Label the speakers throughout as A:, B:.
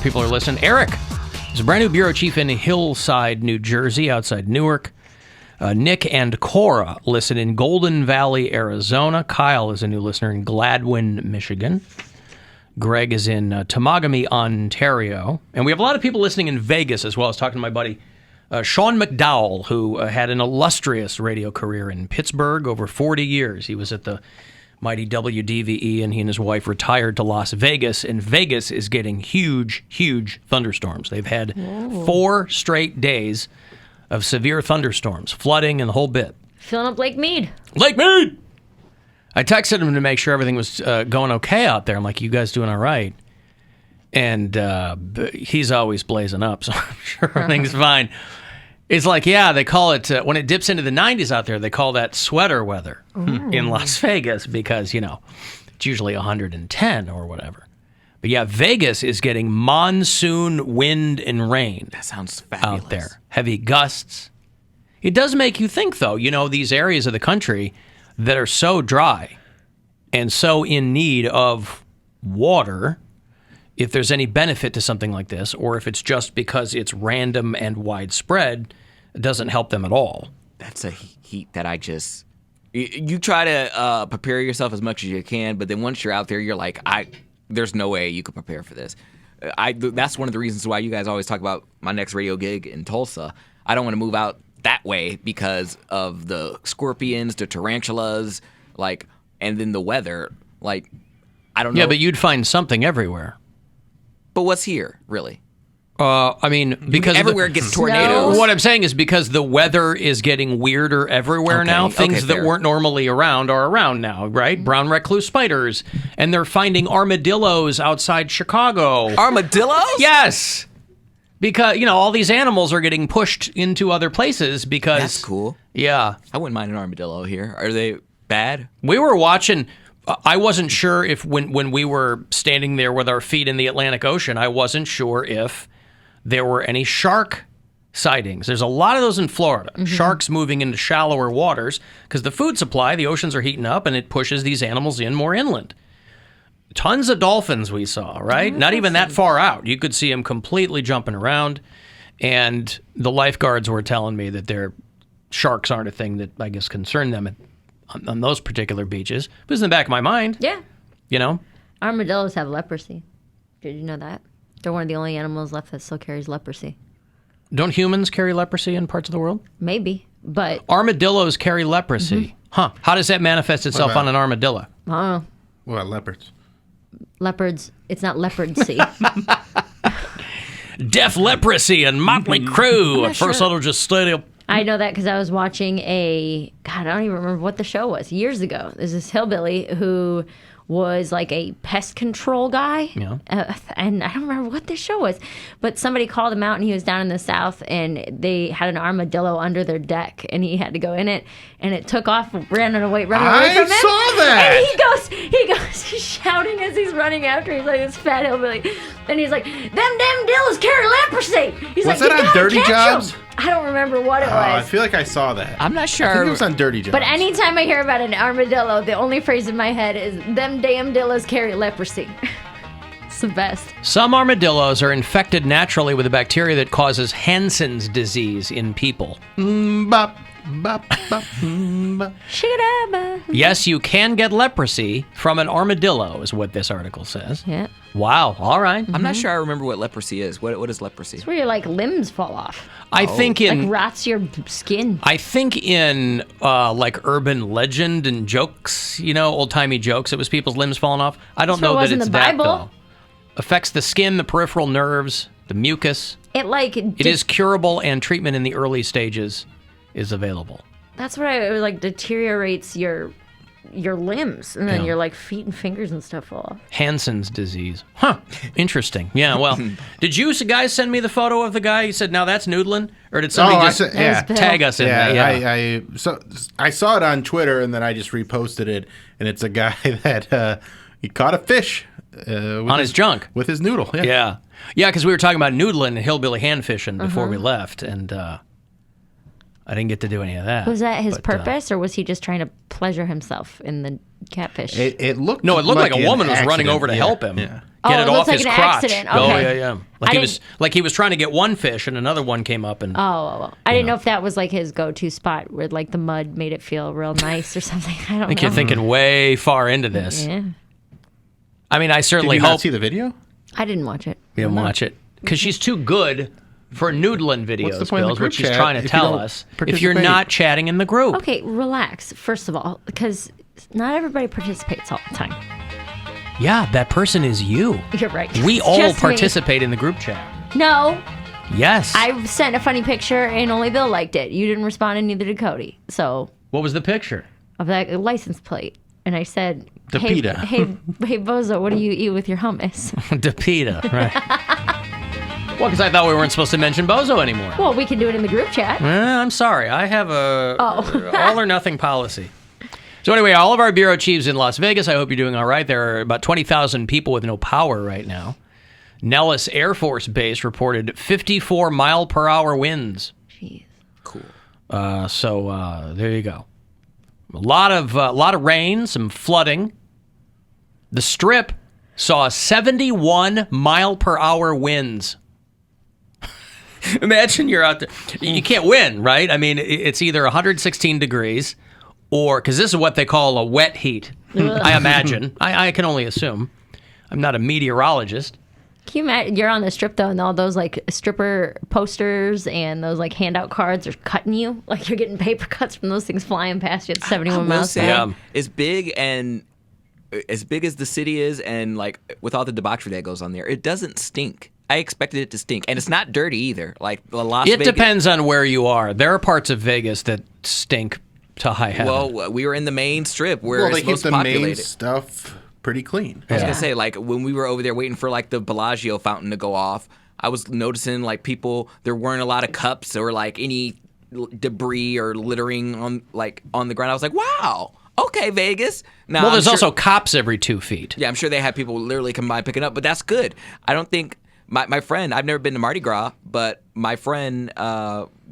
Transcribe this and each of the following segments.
A: people are listening. Eric is a brand new bureau chief in Hillside, New Jersey, outside Newark. Nick and Cora listen in Golden Valley, Arizona. Kyle is a new listener in Gladwin, Michigan. Greg is in Temagami, Ontario. And we have a lot of people listening in Vegas as well. I was talking to my buddy Sean McDowell, who had an illustrious radio career in Pittsburgh over 40 years. He was at the mighty WDVE, and he and his wife retired to Las Vegas, and Vegas is getting huge, huge thunderstorms. They've had 4 straight days of severe thunderstorms, flooding, and the whole bit.
B: Filling up Lake Mead.
A: Lake Mead! I texted him to make sure everything was going okay out there. I'm like, you guys doing all right? And he's always blazing up, so I'm sure everything's fine. It's like, yeah, they call it, when it dips into the 90s out there, they call that sweater weather in Las Vegas because, it's usually 110 or whatever. But yeah, Vegas is getting monsoon wind and rain.
C: That sounds fabulous.
A: Out there. Heavy gusts. It does make you think, though, these areas of the country that are so dry and so in need of water, if there's any benefit to something like this, or if it's just because it's random and widespread, it doesn't help them at all.
C: That's a heat that I just... You try to prepare yourself as much as you can, but then once you're out there, you're like, there's no way you could prepare for this. That's one of the reasons why you guys always talk about my next radio gig in Tulsa. I don't want to move out that way because of the scorpions, the tarantulas, and then the weather. I don't know.
A: Yeah, but you'd find something everywhere.
C: But what's here, really?
A: Because
C: everywhere gets tornadoes.
A: What I'm saying is because the weather is getting weirder everywhere now. Things that weren't normally around are around now, right? Brown recluse spiders, and they're finding armadillos outside Chicago.
C: Armadillos?
A: Yes, because all these animals are getting pushed into other places because
C: that's cool.
A: Yeah,
C: I wouldn't mind an armadillo here. Are they bad?
A: We were watching. I wasn't sure if when we were standing there with our feet in the Atlantic Ocean, I wasn't sure if there were any shark sightings. There's a lot of those in Florida. Mm-hmm. Sharks moving into shallower waters because the food supply, the oceans are heating up, and it pushes these animals in more inland. Tons of dolphins we saw, right? Not even that far out. You could see them completely jumping around, and the lifeguards were telling me that their sharks aren't a thing that I guess concern them on those particular beaches. It was in the back of my mind.
B: Yeah.
A: Armadillos
B: have leprosy. Did you know that? They're one of the only animals left that still carries leprosy.
A: Don't humans carry leprosy in parts of the world?
B: Maybe, but...
A: Armadillos carry leprosy. Mm-hmm. Huh. How does that manifest itself on an armadillo?
B: I don't know.
D: What about leopards?
B: Leopards. It's not leopardcy.
A: Def Leprosy and Motley Crue. At first, I'll just stay up.
B: I know that because I was watching I don't even remember what the show was, years ago. There's this hillbilly who was like a pest control guy.
A: Yeah.
B: And I don't remember what the show was, but somebody called him out, and he was down in the South, and they had an armadillo under their deck, and he had to go in it, and it took off, running away from him.
D: I saw that!
B: And he goes shouting as he's running after. He's like this fat hillbilly. And he's like, them damn dillos carry leprosy. He's
D: was
B: like,
D: that on Dirty Jobs?
B: I don't remember what it was.
D: I feel like I saw that.
C: I'm not sure.
D: I think it was on Dirty Jobs.
B: But anytime I hear about an armadillo, the only phrase in my head is, them damn dillos carry leprosy. It's the best.
A: Some armadillos are infected naturally with a bacteria that causes Hansen's disease in people.
D: Bop, bop, bop, bop.
A: Yes, you can get leprosy from an armadillo, is what this article says.
B: Yeah.
A: Wow. All right.
C: I'm not sure I remember what leprosy is. What is leprosy?
B: It's where your limbs fall off.
A: I think
B: like rots your skin.
A: I think in urban legend and jokes, old timey jokes, it was people's limbs falling off. I don't know that it's that though. Affects the skin, the peripheral nerves, the mucus. It is curable, and treatment in the early stages is available.
B: That's what it deteriorates your limbs, and then your feet and fingers and stuff fall off.
A: Hansen's disease. Huh. Interesting. Yeah, well, did you guys send me the photo of the guy? You said, now that's noodling? Or did somebody tag us in that?
D: Yeah, I saw it on Twitter, and then I just reposted it, and it's a guy that he caught a fish.
A: On his junk.
D: With his noodle,
A: yeah. Yeah, because we were talking about noodling and hillbilly hand fishing before we left, and I didn't get to do any of that.
B: Was that his purpose, or was he just trying to pleasure himself in the catfish?
D: It looked
A: like a woman was running over to help him. get it
B: it
A: off
B: looks like
A: his
B: an
A: crotch.
B: accident.
A: Oh
B: Okay.
A: yeah.
B: I
A: Like he was trying to get one fish and another one came up and
B: I didn't know if that was like his go-to spot where like the mud made it feel real nice or something. I don't
A: I think
B: know.
A: you're thinking way far into this.
B: Yeah.
A: I mean, I
D: Did
A: certainly
D: you
A: hope
D: not see the video?
B: I didn't watch it.
A: you didn't watch it because she's too good for noodling videos.
D: What's the point of the
A: Bill, is
D: group
A: what she's
D: chat
A: trying to
D: if you
A: tell
D: don't
A: us. If you're
D: participate?
A: not chatting in the group,
B: Okay, relax, first of all, because not everybody participates all the time.
A: yeah, that person is you.
B: You're right.
A: We
B: It's
A: all
B: just me.
A: participate in the group chat.
B: No,
A: Yes.
B: I sent a funny picture and only Bill liked it. You didn't respond and neither did Cody. So,
A: What was the picture?
B: of that license plate. And I said,
D: The
B: hey,
D: pita.
B: hey, Bozo, what do you eat with your hummus?
A: DePita, right? Well, because I thought we weren't supposed to mention Bozo anymore.
B: Well, we can do it in the group chat.
A: I'm sorry. I have a
B: Oh.
A: all or nothing policy. So anyway, all of our bureau chiefs in Las Vegas, I hope you're doing all right. There are about 20,000 people with no power right now. Nellis Air Force Base reported 54 mile per hour winds.
B: Jeez.
C: Cool.
A: So there you go. A lot of rain, some flooding. The Strip saw 71 mile per hour winds. Imagine you're out there. You can't win, right? I mean, it's either 116 degrees or, because this is what they call a wet heat, I imagine. I can only assume. I'm not a meteorologist.
B: Can you imagine? You're on the strip though, and all those like stripper posters and those like handout cards are cutting you. Like you're getting paper cuts from those things flying past you at 71 miles per hour.
A: Yeah.
C: As big as the city is, and like with all the debauchery that goes on there, it doesn't stink. I expected it to stink, and it's not dirty either. Like the Las
A: It
C: Vegas.
A: depends on where you are. There are parts of Vegas that stink to high heaven.
C: Well, we were in the main strip where
D: Well,
C: it's
D: they keep
C: most
D: the main
C: populated.
D: stuff pretty clean.
C: I was gonna say, like when we were over there waiting for like the Bellagio fountain to go off, I was noticing like people, there weren't a lot of cups or like any debris or littering on the ground. I was like, wow, okay, Vegas. Now,
A: well,
C: I'm
A: there's
C: sure-
A: also cops every 2 feet.
C: yeah, I'm sure they had people literally come by picking up, but that's good. I don't think my friend, I've never been to Mardi Gras, but my friend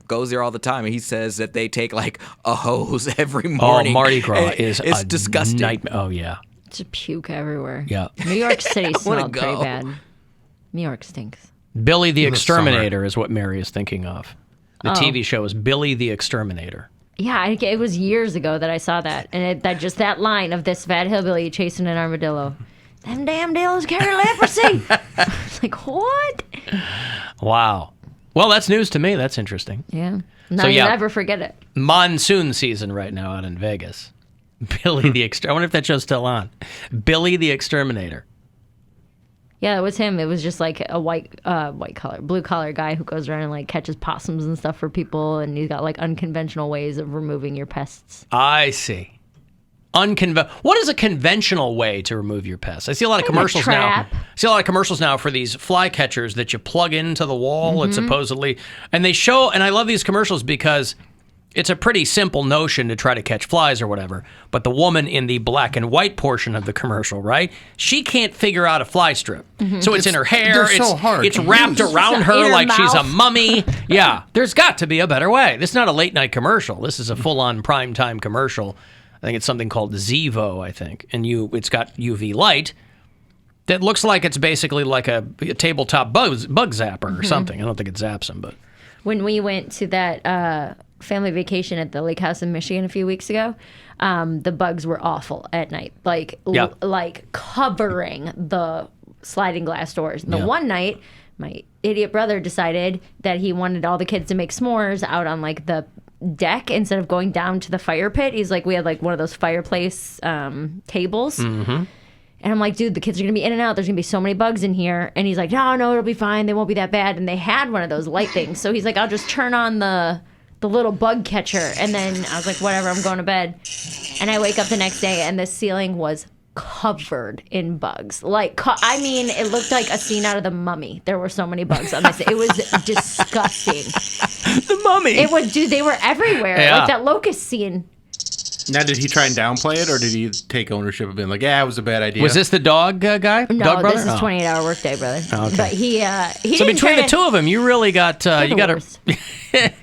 C: goes there all the time, and he says that they take like a hose every morning.
A: Oh, Mardi Gras
C: And
A: is
C: it's
A: a
C: disgusting.
A: nightmare. Oh, yeah.
B: Just puke everywhere.
A: Yeah.
B: New York City
C: wanna
B: smelled pretty
C: go.
B: bad. New York stinks.
A: Billy the
D: the
A: Exterminator is what Mary is thinking of. The TV show is Billy the Exterminator.
B: Yeah, it was years ago that I saw that, and that line of this fat hillbilly chasing an armadillo. Them damn dillos carry leprosy. It's like what?
A: Wow. Well, that's news to me. That's interesting.
B: Yeah. Now
A: So,
B: you
A: yeah.
B: never forget it.
A: Monsoon season right now out in Vegas. Billy the Exterminator. I wonder if that show's still on. Billy the Exterminator.
B: Yeah, it was him. It was just like a blue collar guy who goes around and like catches possums and stuff for people, and he's got like unconventional ways of removing your pests.
A: I see. What is a conventional way to remove your pests? I see a lot of commercials now.
B: trap.
A: I see a lot of commercials now for these fly catchers that you plug into the wall.
B: Mm-hmm.
A: It's supposedly, and they show, and I love these commercials because it's a pretty simple notion to try to catch flies or whatever. But the woman in the black and white portion of the commercial, right? She can't figure out a fly strip.
B: Mm-hmm.
A: So it's in her hair.
D: they're so hard
A: It's
D: to
A: wrapped
D: use.
A: around
B: In
A: her
B: her
A: like she's a
B: mouth.
A: mummy. Yeah, there's got to be a better way. This is not a late night commercial. This is a full-on primetime commercial. I think it's something called Zevo, I think. And it's got UV light that looks like it's basically like a tabletop bug zapper or something. I don't think it zaps them, but
B: When we went to that family vacation at the lake house in Michigan a few weeks ago, the bugs were awful at night, like
A: Yeah.
B: like covering the sliding glass doors. And the
A: Yeah.
B: one night, my idiot brother decided that he wanted all the kids to make s'mores out on like the deck instead of going down to the fire pit. He's like, we had like one of those fireplace tables. Mm-hmm. And I'm like, dude, the kids are going to be in and out. There's going to be so many bugs in here. And he's like, no, it'll be fine. They won't be that bad. And they had one of those light things. So he's like, I'll just turn on the little bug catcher. And then I was like, whatever, I'm going to bed. And I wake up the next day and the ceiling was covered in bugs. Like, I mean, it looked like a scene out of The Mummy. There were so many bugs on this. It was disgusting.
A: the mummy.
B: It was, dude, they were everywhere.
A: Yeah.
B: Like that locust scene.
D: Now, did he try and downplay it, or did he take ownership of being like, "Yeah, it was a bad idea"?
A: Was this the dog guy?
B: No,
A: dog brother?
B: this is 28-hour workday, brother.
A: Okay.
B: But he
A: So
B: didn't
A: between
B: try
A: the two of them, you really got you got to.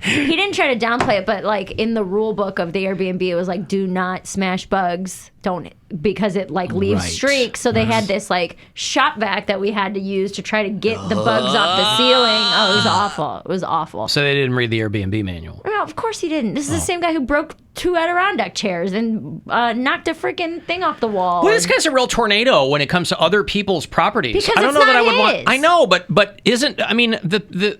B: He didn't try to downplay it, but like in the rule book of the Airbnb, it was like, do not smash bugs, don't, because it like leaves
A: Right.
B: streaks. So they had this like shop vac that we had to use to try to get the bugs off the ceiling. Oh, it was awful. It was awful.
A: So they didn't read the Airbnb manual.
B: No, of course he didn't. This is the same guy who broke 2 Adirondack chairs and knocked a freaking thing off the wall.
A: Well, this guy's a real tornado when it comes to other people's properties.
B: Because
A: I don't
B: it's
A: know that
B: not
A: I would want.
B: his.
A: I know, but isn't I mean the.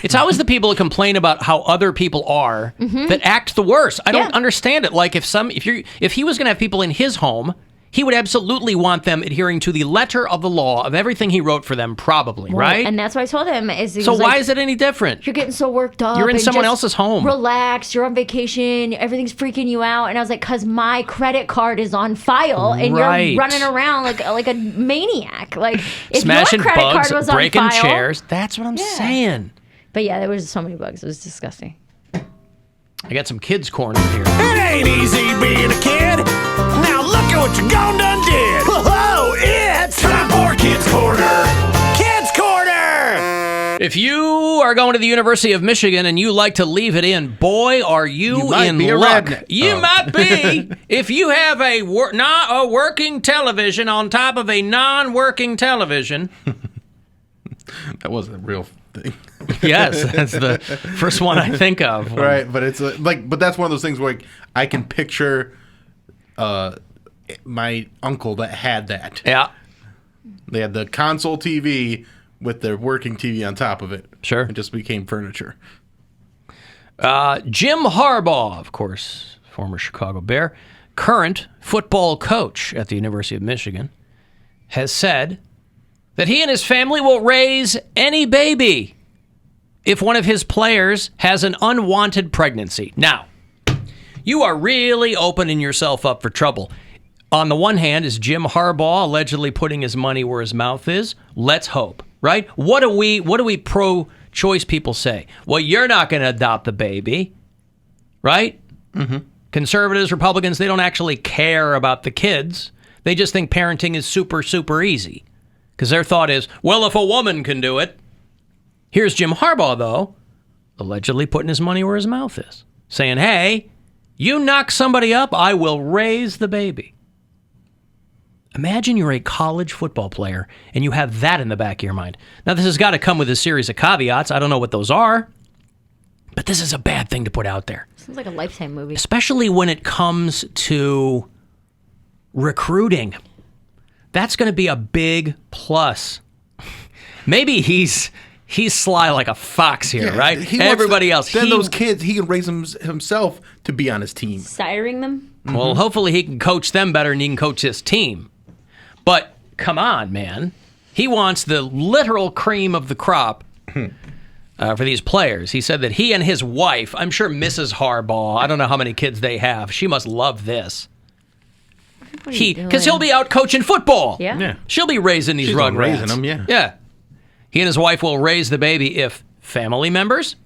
A: It's always the people that complain about how other people are that act the worst. I don't understand it. Like if he was going to have people in his home, he would absolutely want them adhering to the letter of the law of everything he wrote for them, probably, right?
B: And that's what I told him.
A: So why is it any different?
B: You're getting so worked up.
A: You're in
B: and
A: someone
B: just
A: else's home.
B: Relax. You're on vacation. Everything's freaking you out. And I was like, because my credit card is on file, and
A: Right.
B: you're running around like a maniac. Like if
A: Smashing
B: your credit
A: bugs,
B: card was
A: breaking
B: on file,
A: chairs. That's what I'm saying.
B: But yeah, there was so many bugs. It was disgusting.
A: I got some kids' corner here.
E: It ain't easy being a kid. Now look at what you gone done did. Whoa, it's time for Kids Corner. Kids Corner.
A: If you are going to the University of Michigan and you like to leave it in, boy, are you
D: might
A: in
D: be a
A: luck.
D: redneck.
A: You
D: Oh.
A: might be. If you have a working television on top of a non-working television.
D: That wasn't a real thing.
A: Yes, that's the first one I think of.
D: Right, but it's but that's one of those things where like, I can picture my uncle that had that.
A: Yeah,
D: They had the console TV with their working TV on top of it.
A: Sure.
D: It just became furniture.
A: Jim Harbaugh, of course, former Chicago Bear, current football coach at the University of Michigan, has said that he and his family will raise any baby if one of his players has an unwanted pregnancy. Now, you are really opening yourself up for trouble. On the one hand, is Jim Harbaugh allegedly putting his money where his mouth is? Let's hope, right? What do we pro-choice people say? Well, you're not going to adopt the baby, right? Mm-hmm. Conservatives, Republicans, they don't actually care about the kids. They just think parenting is super, super easy. Because their thought is, well, if a woman can do it. Here's Jim Harbaugh, though, allegedly putting his money where his mouth is. Saying, hey, you knock somebody up, I will raise the baby. Imagine you're a college football player and you have that in the back of your mind. Now, this has got to come with a series of caveats. I don't know what those are, but this is a bad thing to put out there.
B: Sounds like a Lifetime movie.
A: Especially when it comes to recruiting. That's going to be a big plus. Maybe he's sly like a fox here, right? Everybody else.
D: Then those kids, he can raise them himself to be on his team.
B: Siring them?
A: Well, hopefully he can coach them better than he can coach his team. But come on, man. He wants the literal cream of the crop for these players. He said that he and his wife, I'm sure Mrs. Harbaugh, I don't know how many kids they have. She must love this. Because he'll be out coaching football.
B: Yeah.
A: She'll be raising these
D: She's
A: rug
D: raising
A: rats.
D: them, yeah.
A: Yeah. He and his wife will raise the baby if family members,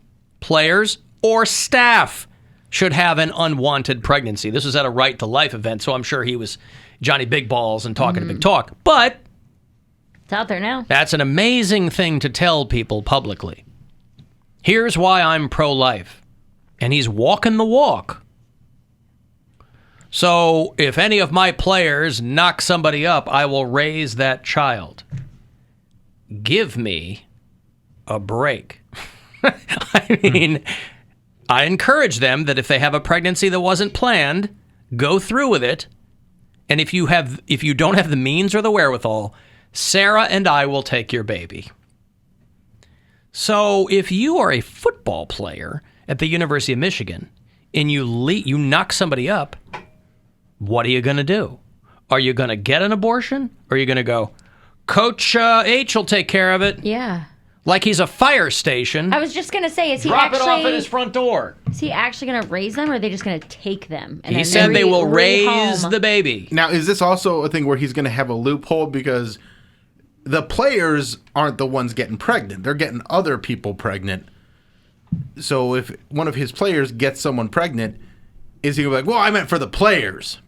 A: players, or staff should have an unwanted pregnancy. This was at a Right to Life event, so I'm sure he was Johnny Big Balls and talking a big talk. But
B: It's out there now.
A: that's an amazing thing to tell people publicly. Here's why I'm pro-life. And he's walking the walk. So if any of my players knock somebody up, I will raise that child. Give me a break. I mean, I encourage them that if they have a pregnancy that wasn't planned, go through with it. And if you don't have the means or the wherewithal, Sarah and I will take your baby. So if you are a football player at the University of Michigan and you knock somebody up, what are you going to do? Are you going to get an abortion? Or are you going to go, Coach H will take care of it?
B: Yeah.
A: Like he's a fire station.
B: I was just going to say, is he
A: Drop it off at his
B: actually
A: front door.
B: is he actually going to raise them, or are they just going to take them? And
A: He
B: then
A: said they will raise
B: rehome?
A: the baby.
D: Now, is this also a thing where he's going to have a loophole because the players aren't the ones getting pregnant? They're getting other people pregnant. So if one of his players gets someone pregnant, is he gonna be like, well, I meant for the players.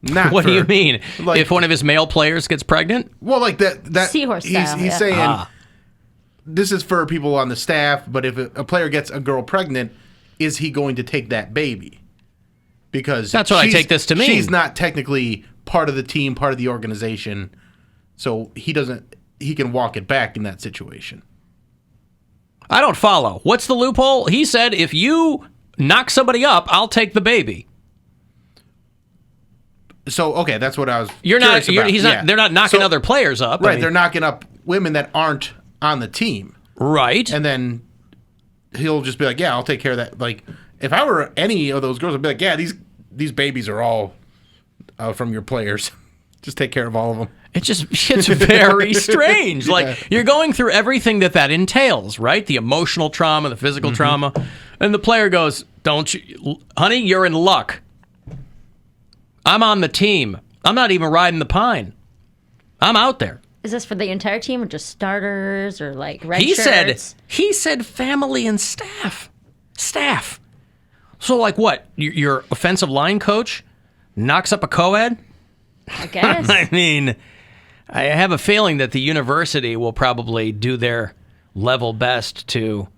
D: Not
A: What
D: for,
A: do you mean?
D: like-
A: if one of his male players gets pregnant?
D: Well, like that
B: Seahorse
D: he's
B: style, yeah.
D: saying this is for people on the staff, but if a player gets a girl pregnant, is he going to take that baby? Because
A: That's what I take this to mean.
D: She's not technically part of the team, part of the organization, so he can walk it back in that situation.
A: I don't follow. What's the loophole? He said, if you knock somebody up, I'll take the baby.
D: So okay, that's what I was.
A: You're not.
D: curious about.
A: He's not.
D: Yeah.
A: They're not knocking
D: So-
A: other players up.
D: Right,
A: I mean,
D: they're knocking up women that aren't on the team,
A: right.
D: and then he'll just be like, "Yeah, I'll take care of that." Like, if I were any of those girls, I'd be like, "Yeah, these babies are all from your players. Just take care of all of them."
A: It's very strange. Like, you're going through everything that entails, right? The emotional trauma, the physical trauma, and the player goes, "Don't you, honey? You're in luck. I'm on the team. I'm not even riding the pine. I'm out there."
B: Is this for the entire team or just starters or like red
A: He
B: shirts?
A: said family and staff. So like what? Your offensive line coach knocks up a co-ed?
B: I guess.
A: I mean, I have a feeling that the university will probably do their level best to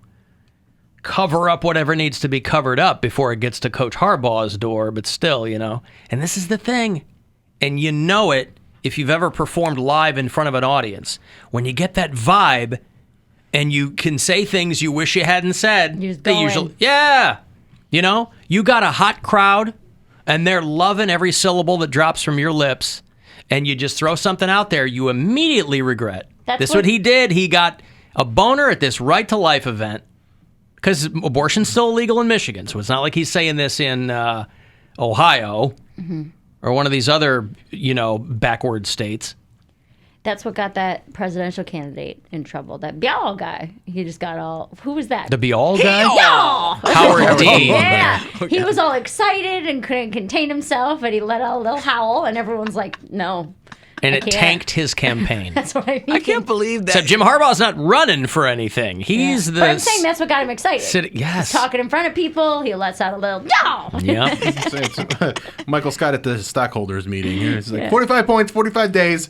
A: cover up whatever needs to be covered up before it gets to Coach Harbaugh's door, but still, And this is the thing, and you know it if you've ever performed live in front of an audience. When you get that vibe and you can say things you wish you hadn't said,
B: You just
A: they
B: go
A: usually,
B: in.
A: yeah. You got a hot crowd and they're loving every syllable that drops from your lips, and you just throw something out there you immediately regret.
B: That's
A: This is
B: what-
A: what he did. He got a boner at this Right to Life event because abortion's still illegal in Michigan, so it's not like he's saying this in Ohio or one of these other, backward states.
B: That's what got that presidential candidate in trouble. That Bial guy. He just got all. Who was that?
A: The Bial guy?
B: Bial!
A: Howard Dean.
B: Yeah. He was all excited and couldn't contain himself, and he let out a little howl, and everyone's like, no.
A: And
B: I
A: it
B: can't.
A: tanked his campaign.
B: That's what I mean.
C: I can't believe that.
A: So Jim Harbaugh's not running for anything. He's the...
B: But I'm saying that's what got him excited.
A: Yes.
B: He's talking in front of people. He lets out a little, no!
A: Yeah.
D: It's Michael Scott at the stockholders meeting. It's like 45 points, 45 days.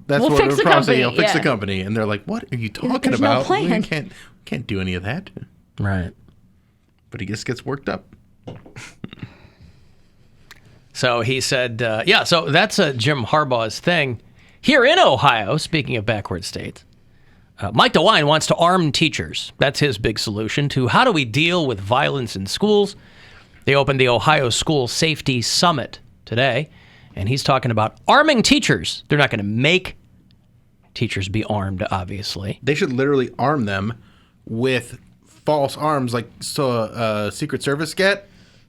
D: That's
B: We'll
D: what
B: fix
D: we're
B: the
D: promising.
B: company,
D: Fix the
B: yeah.
D: company, and they're like, "What are you talking
B: there's no
D: about?
B: plan."
D: We can't do any of that."
A: Right.
D: But he just gets worked up.
A: So he said, so that's Jim Harbaugh's thing. Here in Ohio, speaking of backward states, Mike DeWine wants to arm teachers. That's his big solution to how do we deal with violence in schools. They opened the Ohio School Safety Summit today, and he's talking about arming teachers. They're not going to make teachers be armed, obviously.
D: They should literally arm them with false arms, like Secret Service get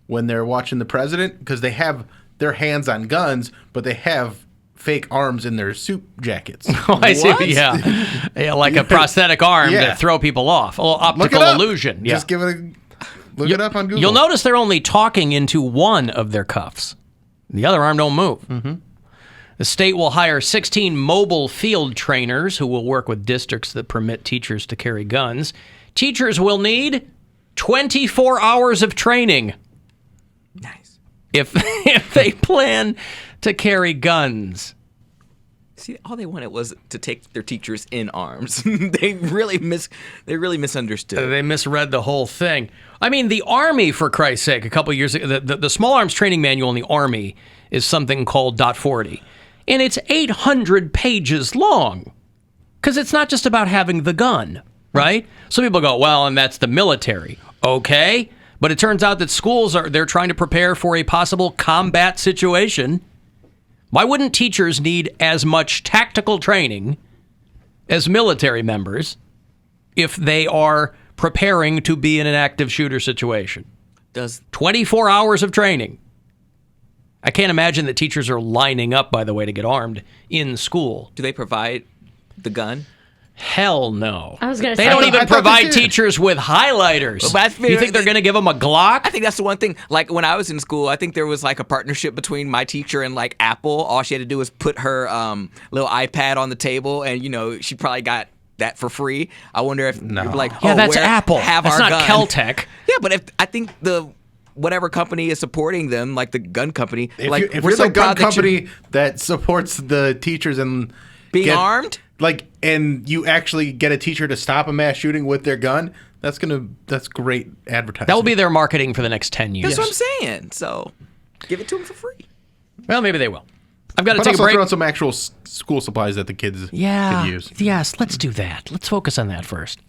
D: when they're watching the president, because they have their hands on guns, but they have fake arms in their suit jackets.
A: Oh, I see. Yeah, like a prosthetic arm
D: Yeah.
A: to throw people off. A little
D: Look it
A: optical
D: up.
A: illusion. Yeah.
D: Just give it look it up on Google.
A: You'll notice they're only talking into one of their cuffs. The other arm don't move. Mm-hmm. The state will hire 16 mobile field trainers who will work with districts that permit teachers to carry guns. Teachers will need 24 hours of training
C: Nice.
A: if they plan to carry guns.
C: See, all they wanted was to take their teachers in arms. They really misunderstood.
A: They misread the whole thing. I mean, the Army, for Christ's sake, a couple years ago, the small arms training manual in the Army is something called .40. And it's 800 pages long. Because it's not just about having the gun, right? Some people go, well, and that's the military. Okay. But it turns out that schools they're trying to prepare for a possible combat situation. Why wouldn't teachers need as much tactical training as military members if they are preparing to be in an active shooter situation?
C: Does
A: 24 hours of training. I can't imagine that teachers are lining up, by the way, to get armed in school.
C: do they provide the gun?
A: Hell no.
B: I was gonna
A: They
B: say-
A: don't
B: I
A: even
D: thought they
A: provide
D: did.
A: teachers with highlighters.
C: Well, that's
A: You think they're going to give them a Glock?
C: I think that's the one thing. Like when I was in school, I think there was like a partnership between my teacher and like Apple. All she had to do was put her little iPad on the table, and she probably got that for free. I wonder if you'd be like,
A: Yeah,
C: oh,
A: that's
C: where-
A: Apple.
C: Have
A: That's
C: our
A: not
C: gun.
A: Caltech.
C: Yeah, but I think whatever company is supporting them, like the gun company.
D: If
C: Like
D: you're
C: we're so
D: the gun
C: proud that you're
D: company that supports the teachers and
C: being armed.
D: like, and you actually get a teacher to stop a mass shooting with their gun, that's great advertising.
A: That will be their marketing for the next 10 years.
C: That's what I'm saying. So give it to them for free.
A: Well, maybe they will. I've got to
D: But
A: take a
D: also
A: break.
D: throw out some actual school supplies that the kids can use.
A: Yes, let's do that. Let's focus on that first.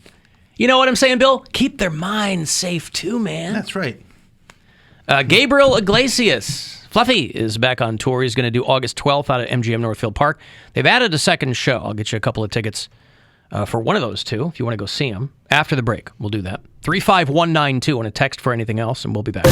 A: You know what I'm saying, Bill? Keep their minds safe too, man.
D: That's right.
A: Gabriel Iglesias, Fluffy, is back on tour. He's going to do August 12th out at MGM Northfield Park. They've added a second show. I'll get you a couple of tickets for one of those two if you want to go see him. After the break, we'll do that. 35192 and a text for anything else, and we'll be back.